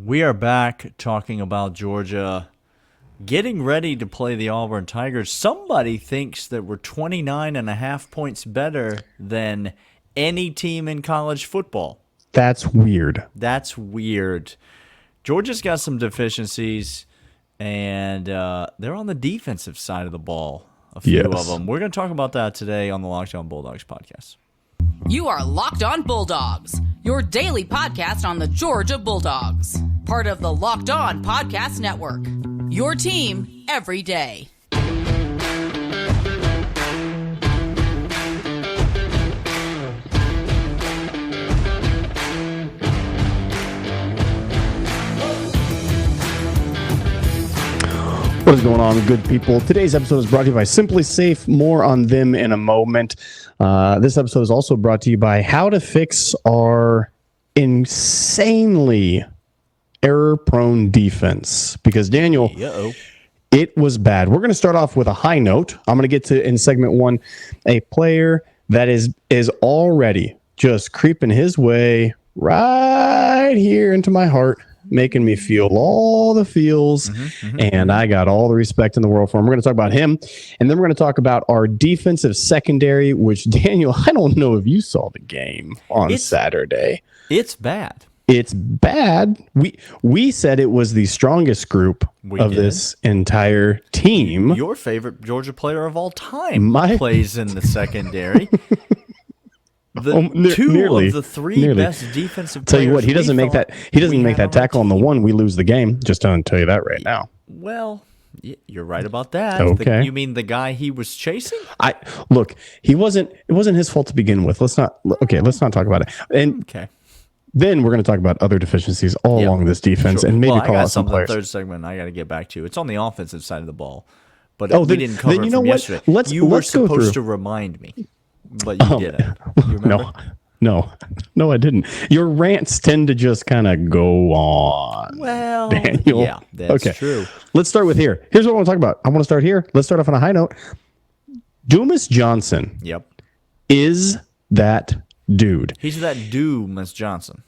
We are back talking about Georgia getting ready to play the Auburn Tigers. Somebody thinks that we're 29.5 points better than any team in college football. That's weird. That's weird. Georgia's got some deficiencies, and they're on the defensive side of the ball, a few of them. We're going to talk about that today on the Locked On Bulldogs podcast. You are Locked On Bulldogs, your daily podcast on the Georgia Bulldogs. Part of the Locked On Podcast Network, your team every day. What is going on, good people? Today's episode is brought to you by SimpliSafe. More on them in a moment. This episode is also brought to you by how to fix our insanely error-prone defense. Because, Daniel, it was bad. We're going to start off with a high note. I'm going to get to, in segment one, a player that is already just creeping his way right here into my heart, making me feel all the feels, and I got all the respect in the world for him. We're going to talk about him, and then we're going to talk about our defensive secondary, which, Daniel, I don't know if you saw the game on Saturday. It's bad. It's bad. We said it was the strongest group this entire team. Your favorite Georgia player of all time plays in the secondary. Two of the three best defensive players. Tell you what, he doesn't make that. He doesn't make that tackle on the one. We lose the game. Just don't tell you that right now. Well, you're right about that. Okay. You mean the guy he was chasing? Look. It wasn't his fault to begin with. Let's not talk about it. And then we're going to talk about other deficiencies all along this defense, and maybe call out some players. The third segment I got to get back to. It's on the offensive side of the ball, but we didn't cover it from yesterday. You were supposed to remind me. But you didn't. You remember? No, I didn't. Your rants tend to just kind of go on. Well, Daniel. Yeah, that's true. Let's start with here. Here's what I want to talk about. I want to start here. Let's start off on a high note. Dumas Johnson. Is that dude. He's that Dumas Johnson.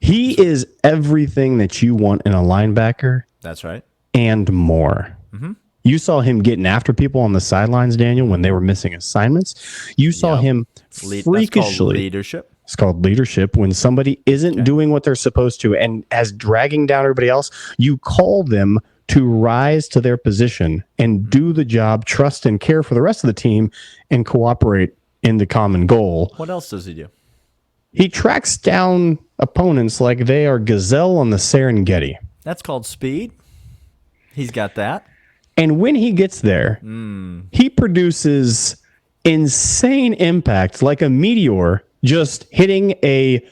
He is everything that you want in a linebacker. That's right. And more. You saw him getting after people on the sidelines, Daniel, when they were missing assignments. You saw him freakishly. That's called leadership. It's called leadership. When somebody isn't doing what they're supposed to and as dragging down everybody else, you call them to rise to their position and do the job, trust and care for the rest of the team, and cooperate in the common goal. What else does he do? He tracks down opponents like they are gazelle on the Serengeti. That's called speed. He's got that. And when he gets there, he produces insane impact, like a meteor just hitting a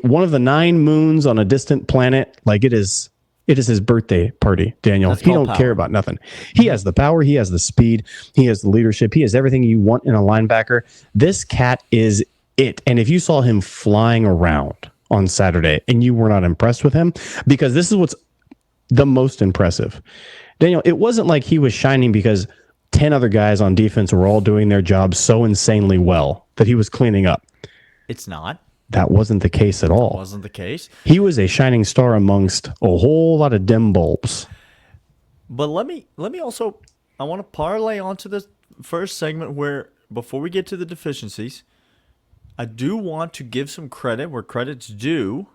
one of the 9 moons on a distant planet. Like it is his birthday party, Daniel. He don't care about nothing. He has the power. He has the speed. He has the leadership. He has everything you want in a linebacker. This cat is it. And if you saw him flying around on Saturday and you were not impressed with him, because this is what's the most impressive. Daniel, it wasn't like he was shining because 10 other guys on defense were all doing their jobs so insanely well that he was cleaning up. It's not. That wasn't the case at all. That wasn't the case. He was a shining star amongst a whole lot of dim bulbs. But let me also, I want to parlay onto this first segment where, before we get to the deficiencies, I do want to give some credit where credit's due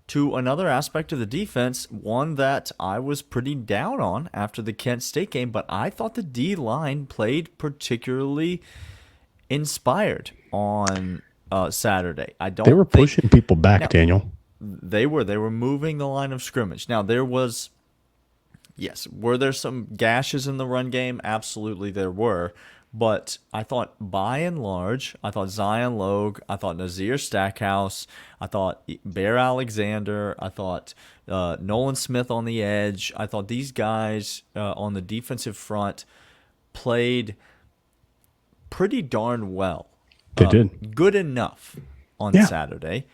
to another aspect of the defense, one that I was pretty down on after the Kent State game, but I thought the D-line played particularly inspired on Saturday. They were pushing people back, Daniel. They were moving the line of scrimmage. Now, were there some gashes in the run game? Absolutely there were. But I thought, by and large, I thought Zion Logue, I thought Nazir Stackhouse, I thought Bear Alexander, I thought Nolan Smith on the edge. I thought these guys on the defensive front played pretty darn well. They did. Good enough on Saturday.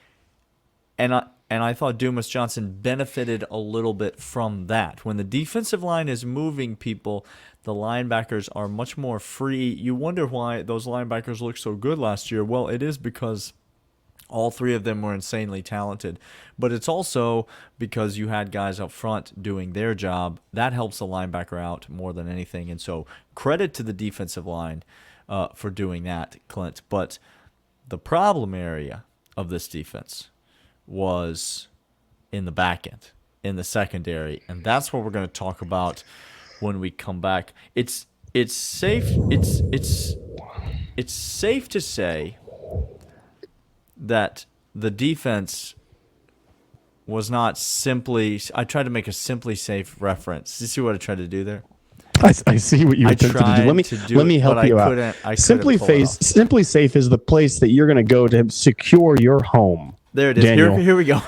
And I thought Dumas Johnson benefited a little bit from that. When the defensive line is moving people, the linebackers are much more free. You wonder why those linebackers looked so good last year. Well, it is because All three of them were insanely talented. But it's also because you had guys up front doing their job. That helps the linebacker out more than anything. And so credit to the defensive line for doing that, Clint. But the problem area of this defense was in the back end, in the secondary. And that's what we're going to talk about when we come back. It's safe to say that the defense was not simply. I tried to make a SimpliSafe reference. You see what I tried to do there? I see what you attempted to do. Let me help you out. SimpliSafe is the place that you're going to go to secure your home. There it is. Here we go.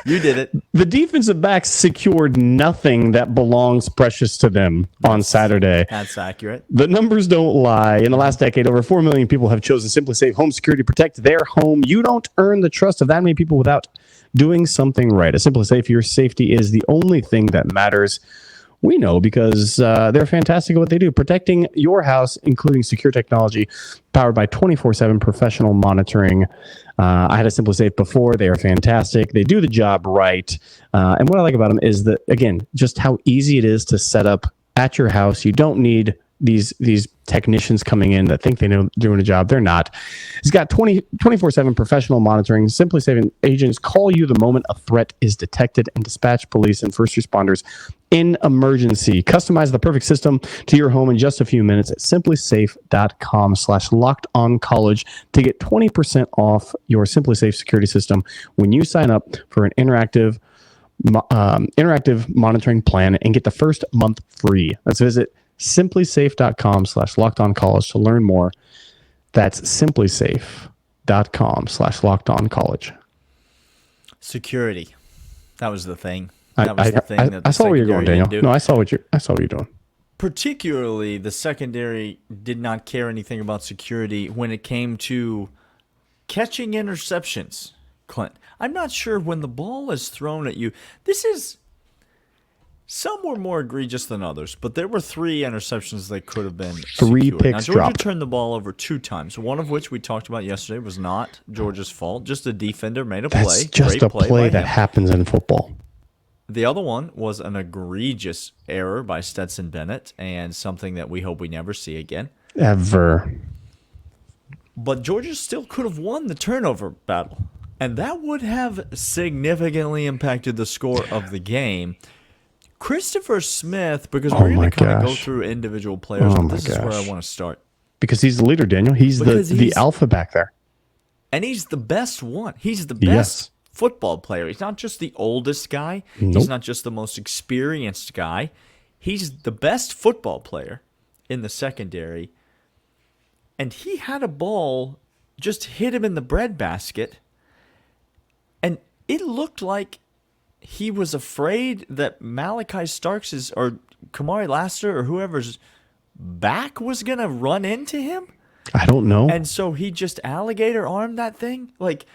You did it. The defensive backs secured nothing that belongs precious to them on Saturday. That's accurate. The numbers don't lie. In the last decade, over 4 million people have chosen SimpliSafe Home Security to protect their home. You don't earn the trust of that many people without doing something right. At SimpliSafe, your safety is the only thing that matters. We know because they're fantastic at what they do, protecting your house, including secure technology, powered by 24/7 professional monitoring. I had a SimpliSafe before. They are fantastic. They do the job right. And what I like about them is that, again, just how easy it is to set up at your house. You don't need these technicians coming in that think they know doing a job. They're not. It's got 24/7 professional monitoring. SimpliSafe agents call you the moment a threat is detected and dispatch police and first responders in emergency. Customize the perfect system to your home in just a few minutes at simplisafe.com/lockedoncollege to get 20% off your SimpliSafe security system when you sign up for an interactive monitoring plan and get the first month free. Let's visit simplisafe.com/lockedoncollege to learn more. That's simplisafe.com/lockedoncollege. Security. That was the thing. I saw where you're going, Daniel. No, I saw what you're doing. Particularly, the secondary did not care anything about security when it came to catching interceptions, Clint. I'm not sure when the ball is thrown at you. Some were more egregious than others, but there were 3 interceptions that could have been three secured. picks now, Georgia dropped. turned the ball over 2 times, one of which we talked about yesterday was not Georgia's fault. Just a defender made a play. That's just Great a play that him. happens in football. The other one was an egregious error by Stetson Bennett and something that we hope we never see again. Ever. But Georgia still could have won the turnover battle, and that would have significantly impacted the score of the game. Christopher Smith, because we're going to kind of go through individual players, but this is where I want to start. Because he's the leader, Daniel. He's the alpha back there. And he's the best one. He's the best football player. He's not just the oldest guy. Nope. He's not just the most experienced guy. He's the best football player in the secondary. And he had a ball just hit him in the breadbasket. And it looked like he was afraid that Malachi Starks' or Kamari Lassiter or whoever's back was going to run into him. I don't know. And so he just alligator armed that thing. Like,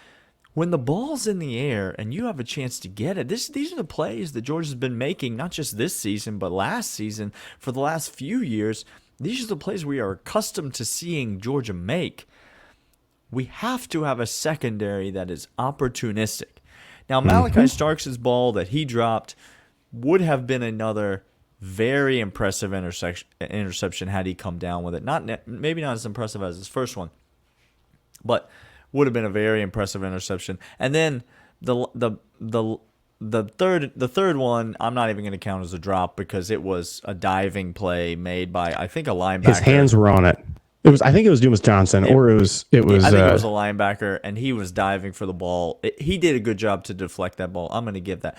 when the ball's in the air and you have a chance to get it, these are the plays that Georgia's been making, not just this season, but last season, for the last few years. These are the plays we are accustomed to seeing Georgia make. We have to have a secondary that is opportunistic. Now, Malachi Starks' ball that he dropped would have been another very impressive interception had he come down with it. Maybe not as impressive as his first one, but would have been a very impressive interception. And then the third one, I'm not even going to count as a drop because it was a diving play made by, I think, a linebacker. His hands were on it. I think it was Dumas Johnson, or it was. I think it was a linebacker, and he was diving for the ball. He did a good job to deflect that ball. I'm going to give that.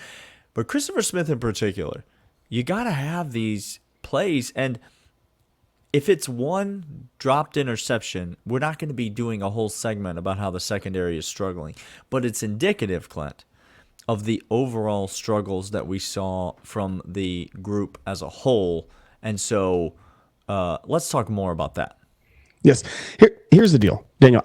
But Christopher Smith in particular, you got to have these plays, and if it's one dropped interception, we're not going to be doing a whole segment about how the secondary is struggling. But it's indicative, Clint, of the overall struggles that we saw from the group as a whole. And so let's talk more about that. Yes. Here's the deal, Daniel.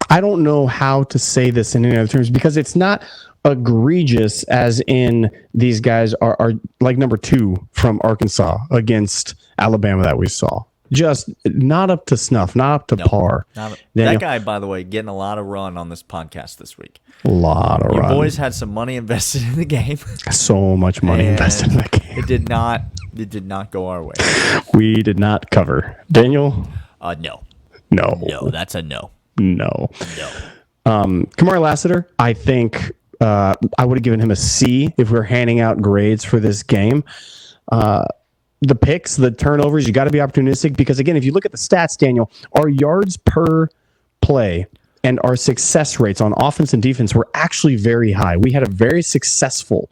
I don't know how to say this in any other terms because it's not egregious as in these guys are like number 2 from Arkansas against Alabama that we saw. just not up to snuff, not up to par. That Daniel, guy, by the way, getting a lot of run on this podcast this week. a lot of Your run. boys had some money invested in the game. So much money invested in that game. It did not go our way. We did not cover. Daniel? No. No. That's a no. No. No. Kamari Lassiter, I think I would have given him a C if we were handing out grades for this game. The picks, the turnovers, you got to be opportunistic because, again, if you look at the stats, Daniel, our yards per play and our success rates on offense and defense were actually very high. We had a very successful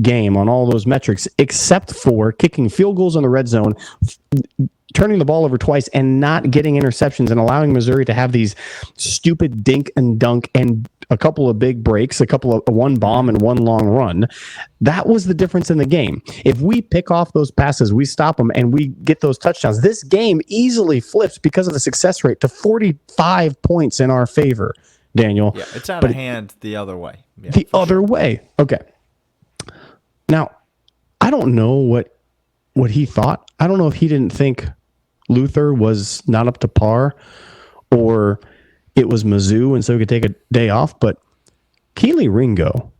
game on all those metrics, except for kicking field goals in the red zone, turning the ball over twice, and not getting interceptions and allowing Missouri to have these stupid dink and dunk and a couple of big breaks, one bomb and one long run. That was the difference in the game. If we pick off those passes, we stop them, and we get those touchdowns, this game easily flips because of the success rate to 45 points in our favor, Daniel. Yeah, it's out of hand the other way. Yeah, the other way. Okay. Now, I don't know what he thought. I don't know if he didn't think Luther was not up to par or it was Mizzou and so he could take a day off, but Keely Ringo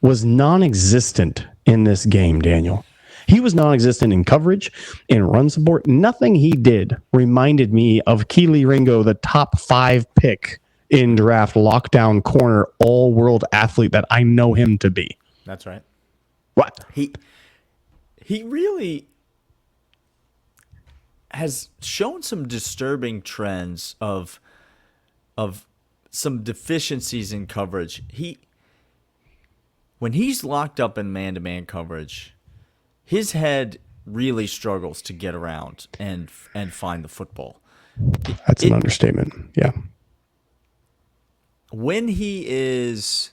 was non-existent in this game, Daniel. He was non-existent in coverage, in run support. Nothing he did reminded me of Keely Ringo, the top 5 pick in draft, lockdown corner, all-world athlete that I know him to be. That's right. What? He really has shown some disturbing trends of some deficiencies in coverage. When he's locked up in man-to-man coverage, his head really struggles to get around and find the football. That's an understatement. Yeah. When he is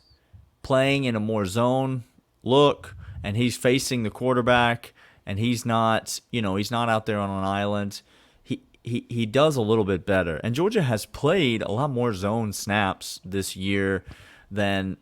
playing in a more zone look and he's facing the quarterback and he's not out there on an island, he does a little bit better. And Georgia has played a lot more zone snaps this year than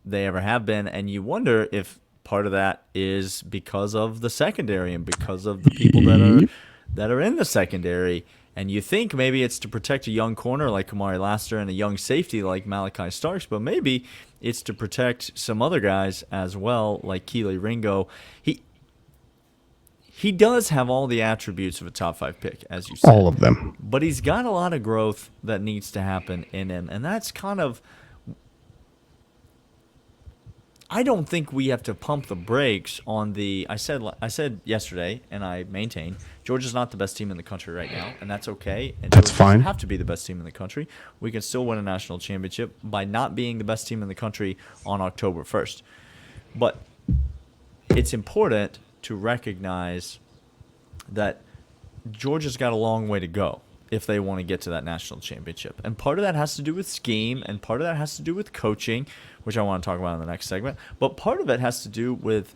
they ever have been, and you wonder if part of that is because of the secondary and because of the people that are in the secondary. And you think maybe it's to protect a young corner like Kamari Lassiter and a young safety like Malachi Starks, but maybe it's to protect some other guys as well, like Keely Ringo. He does have all the attributes of a top 5 pick, as you said. All of them. But he's got a lot of growth that needs to happen in him, and that's kind of... I don't think we have to pump the brakes on the... I said yesterday, and I maintain, Georgia's not the best team in the country right now, and that's okay. And that's Georgia fine. doesn't have to be the best team in the country. We can still win a national championship by not being the best team in the country on October 1st. But it's important to recognize that Georgia's got a long way to go if they want to get to that national championship. And part of that has to do with scheme, and part of that has to do with coaching, which I want to talk about in the next segment. But part of it has to do with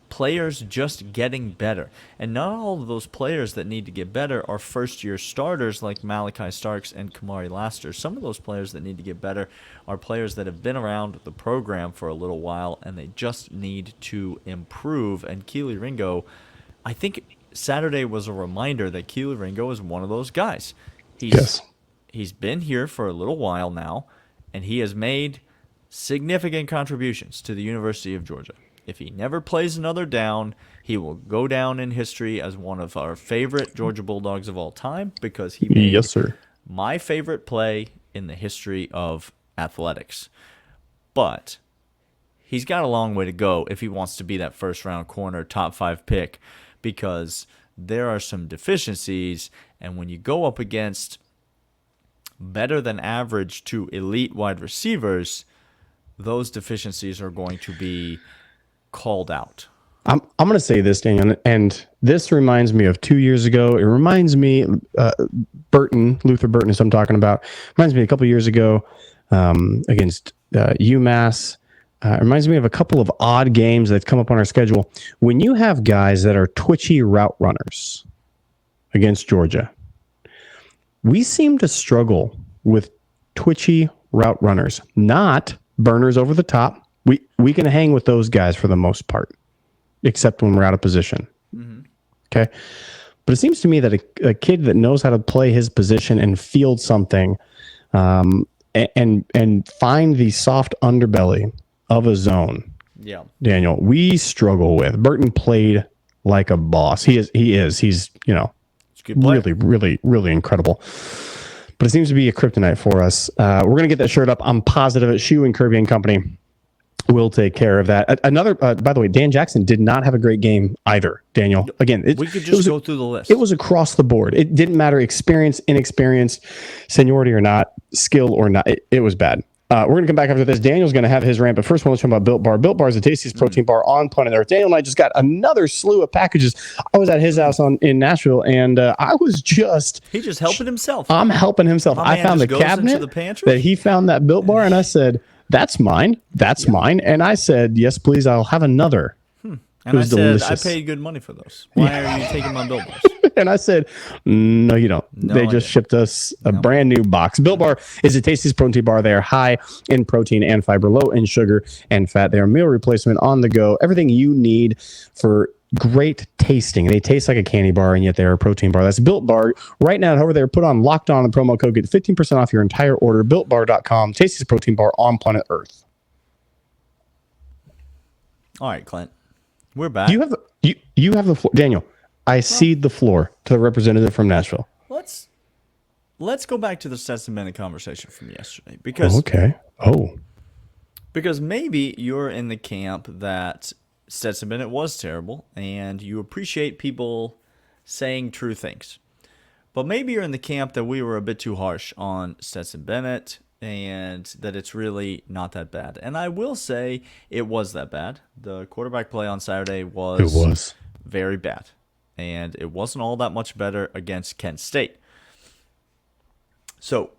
players just getting better. And not all of those players that need to get better are first-year starters like Malachi Starks and Kamari Lassiter. Some of those players that need to get better are players that have been around the program for a little while, and they just need to improve. And Keely Ringo, I think Saturday was a reminder that Keely Ringo is one of those guys. He's been here for a little while now, and he has made significant contributions to the University of Georgia. If he never plays another down, he will go down in history as one of our favorite Georgia Bulldogs of all time because he made my favorite play in the history of athletics. But he's got a long way to go if he wants to be that first-round corner, top 5 pick, because there are some deficiencies, and when you go up against better than average to elite wide receivers, those deficiencies are going to be called out. I'm going to say this, Daniel, and this reminds me of 2 years ago. It reminds me, Luther Burton, as I'm talking about, reminds me a couple years ago against UMass. It reminds me of a couple of odd games that come up on our schedule. When you have guys that are twitchy route runners against Georgia, we seem to struggle with twitchy route runners, not burners over the top. We can hang with those guys for the most part, except when we're out of position. Mm-hmm. Okay. But it seems to me that a kid that knows how to play his position and field something, and find the soft underbelly of a zone. Yeah, Daniel, we struggle with. Burton played like a boss. He's it's a good player. really incredible. But it seems to be a kryptonite for us. We're going to get that shirt up. I'm positive at Shoe and Kirby and Company will take care of that. Another, by the way, Dan Jackson did not have a great game either, Daniel. Again, we could just go through the list. It was across the board. It didn't matter experience, inexperience, seniority or not, skill or not. It was bad. We're going to come back after this. Daniel's going to have his rant, but first, I want to talk about Built Bar. Built Bar is the tastiest protein bar on planet Earth. Daniel and I just got another slew of packages. I was at his house in Nashville, and I was just... He just helping himself. I'm helping himself. I found the cabinet that he found that Built Bar, and I said, that's mine. That's mine. And I said, yes, please, I'll have another. And I said, delicious. I paid good money for those. Why are you taking my Built Bars? And I said, no, you don't. No, they just shipped us a brand new box. Built Bar is the tastiest protein bar. They are high in protein and fiber, low in sugar and fat. They are meal replacement on the go. Everything you need for great tasting. They taste like a candy bar, and yet they are a protein bar. That's Built Bar. Right now, over there, put on Locked On the promo code. Get 15% off your entire order. BuiltBar.com. Tastiest protein bar on planet Earth. All right, Clint. We're back. You have the floor. Daniel, I cede the floor to the representative from Nashville. Let's go back to the Stetson Bennett conversation from yesterday because because maybe you're in the camp that Stetson Bennett was terrible and you appreciate people saying true things. But maybe you're in the camp that we were a bit too harsh on Stetson Bennett and that it's really not that bad. And I will say it was that bad. The quarterback play on Saturday was very bad. And it wasn't all that much better against Kent State. So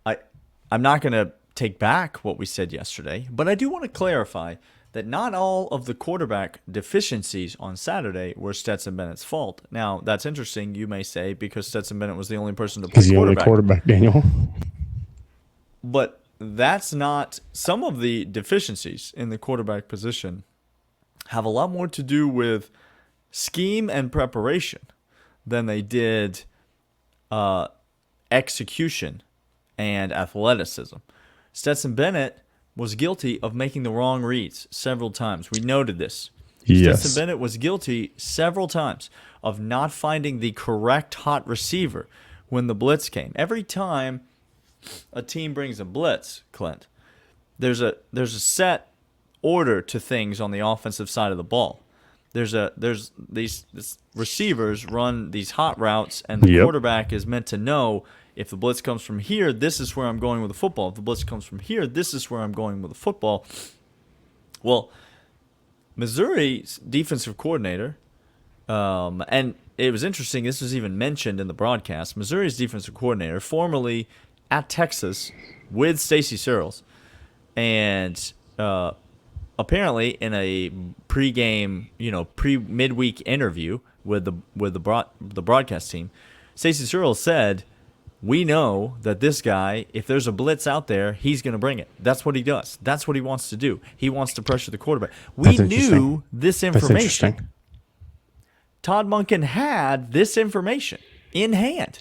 I'm not going to take back what we said yesterday, but I do want to clarify that not all of the quarterback deficiencies on Saturday were Stetson Bennett's fault. Now, that's interesting, you may say, because Stetson Bennett was the only person to play quarterback. He's the only quarterback, Daniel. But that's not... Some of the deficiencies in the quarterback position have a lot more to do with scheme and preparation than they did execution and athleticism. Stetson Bennett was guilty of making the wrong reads several times. We noted this. Yes. Stetson Bennett was guilty several times of not finding the correct hot receiver when the blitz came. Every time a team brings a blitz, Clint, there's a set order to things on the offensive side of the ball. There's these receivers run these hot routes, and the quarterback is meant to know if the blitz comes from here, this is where I'm going with the football. If the blitz comes from here, this is where I'm going with the football. Well, Missouri's defensive coordinator, and it was interesting, this was even mentioned in the broadcast, Missouri's defensive coordinator, formerly at Texas with Stacy Searles, and apparently in a pregame, midweek interview with the broadcast team, Stacy Searles said, "We know that this guy, if there's a blitz out there, he's going to bring it. That's what he does. That's what he wants to do. He wants to pressure the quarterback." We knew this information. Todd Monken had this information in hand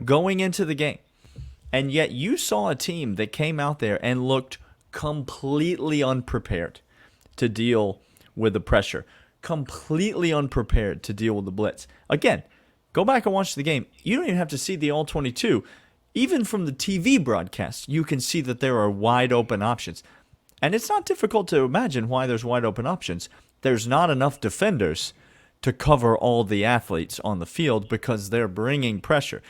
going into the game. And yet you saw a team that came out there and looked completely unprepared to deal with the pressure, completely unprepared to deal with the blitz. Again, go back and watch the game. You don't even have to see the All-22. Even from the TV broadcast, you can see that there are wide-open options. And it's not difficult to imagine why there's wide-open options. There's not enough defenders to cover all the athletes on the field because they're bringing pressure.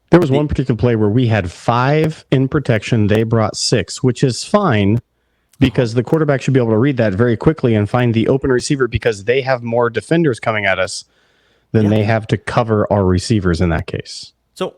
There was one particular play where we had 5 in protection. They brought 6, which is fine because the quarterback should be able to read that very quickly and find the open receiver because they have more defenders coming at us than they have to cover our receivers in that case. So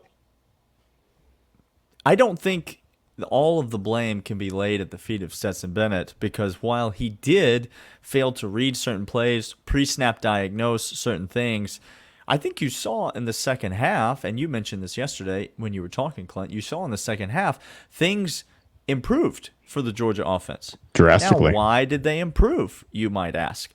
I don't think all of the blame can be laid at the feet of Stetson Bennett because while he did fail to read certain plays, pre-snap diagnose certain things, I think you saw in the second half, and you mentioned this yesterday when you were talking, Clint, you saw in the second half things improved for the Georgia offense. Drastically. Now, why did they improve, you might ask?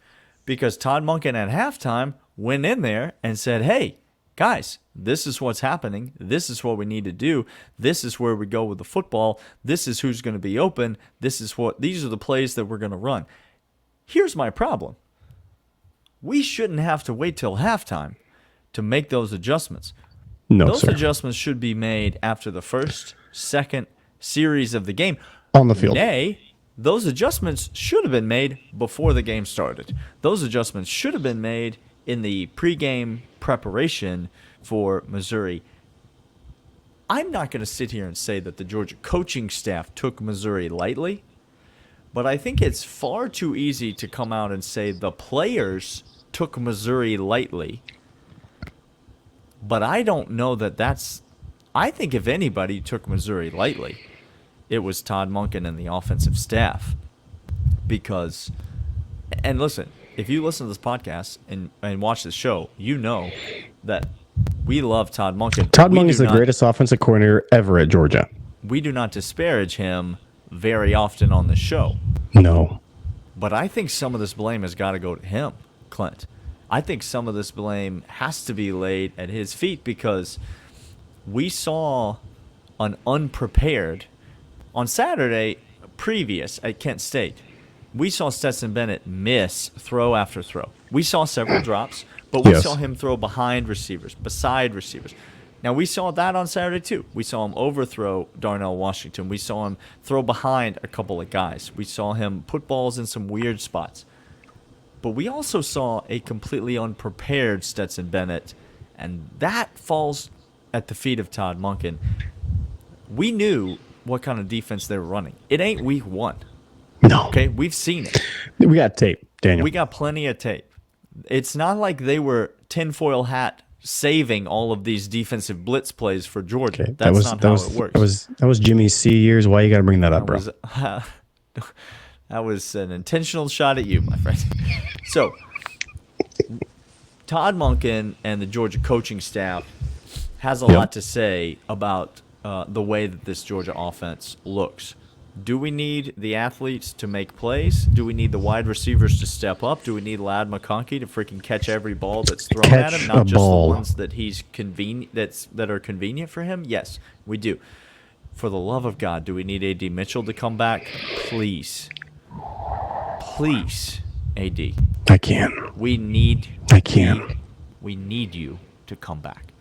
because Todd Monken at halftime went in there and said, hey, guys, this is what's happening. This is what we need to do. This is where we go with the football. This is who's going to be open. These are the plays that we're going to run. Here's my problem. We shouldn't have to wait till halftime to make those adjustments. No, those sir. adjustments should be made after the first, second series of the game. On the field. Nay, those adjustments should have been made before the game started. Those adjustments should have been made in the pregame preparation for Missouri. I'm not going to sit here and say that the Georgia coaching staff took Missouri lightly, but I think it's far too easy to come out and say the players took Missouri lightly. But I don't know that that's... I think if anybody took Missouri lightly, it was Todd Monken and the offensive staff. Because, and listen, if you listen to this podcast and watch the show, you know that we love Todd Monken. Todd Monken is the greatest offensive coordinator ever at Georgia. We do not disparage him very often on the show. No. But I think some of this blame has got to go to him, Clint. I think some of this blame has to be laid at his feet because we saw an unprepared, on Saturday previous at Kent State, we saw Stetson Bennett miss throw after throw. We saw several drops, but we saw him throw behind receivers, beside receivers. Now, we saw that on Saturday, too. We saw him overthrow Darnell Washington. We saw him throw behind a couple of guys. We saw him put balls in some weird spots. But we also saw a completely unprepared Stetson Bennett, and that falls at the feet of Todd Monken. We knew what kind of defense they were running. It ain't week one. No. Okay, we've seen it. We got tape, Daniel. We got plenty of tape. It's not like they were tinfoil hat saving all of these defensive blitz plays for Georgia. Okay, That's not how it works. That was Jimmy's C years. Why you got to bring that up, bro? That was an intentional shot at you, my friend. So, Todd Monken and the Georgia coaching staff has a lot to say about the way that this Georgia offense looks. Do we need the athletes to make plays? Do we need the wide receivers to step up? Do we need Ladd McConkey to freaking catch every ball that's thrown at him, not just the ones that he's that are convenient for him? Yes, we do. For the love of God, do we need A.D. Mitchell to come back? Please. Please, A.D. I can't. We need We need you to come back.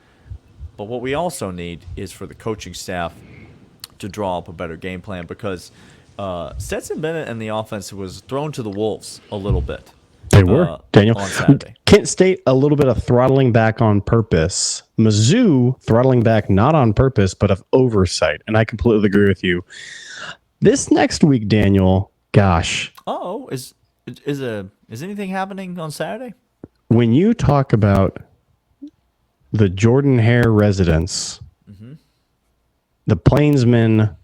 But what we also need is for the coaching staff to draw up a better game plan because Stetson Bennett and the offense was thrown to the wolves a little bit. They were, Daniel. On Saturday. Kent State, a little bit of throttling back on purpose. Mizzou, throttling back not on purpose, but of oversight. And I completely agree with you. This next week, Daniel, gosh. Oh, is anything happening on Saturday? When you talk about the Jordan Hare residents, the plainsmen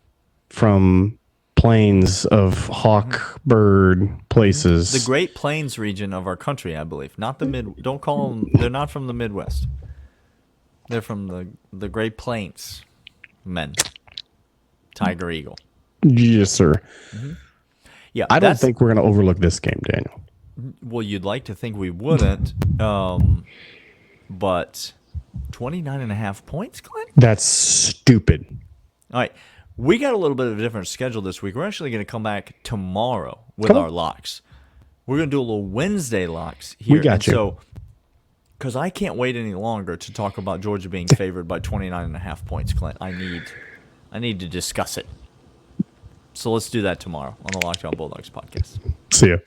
from plains of hawk bird places. The Great Plains region of our country, I believe. Not the mid. Don't call them. They're not from the Midwest. They're from the Great Plains men. Tiger Eagle. Yes, sir. Yeah, I don't think we're going to overlook this game, Daniel. Well, you'd like to think we wouldn't, but 29.5 points, Clint? That's stupid. All right. We got a little bit of a different schedule this week. We're actually going to come back tomorrow with our locks. We're going to do a little Wednesday locks here. We got you. So, because I can't wait any longer to talk about Georgia being favored by 29.5 points, Clint. I need to discuss it. So let's do that tomorrow on the Locked On Bulldogs podcast. See ya.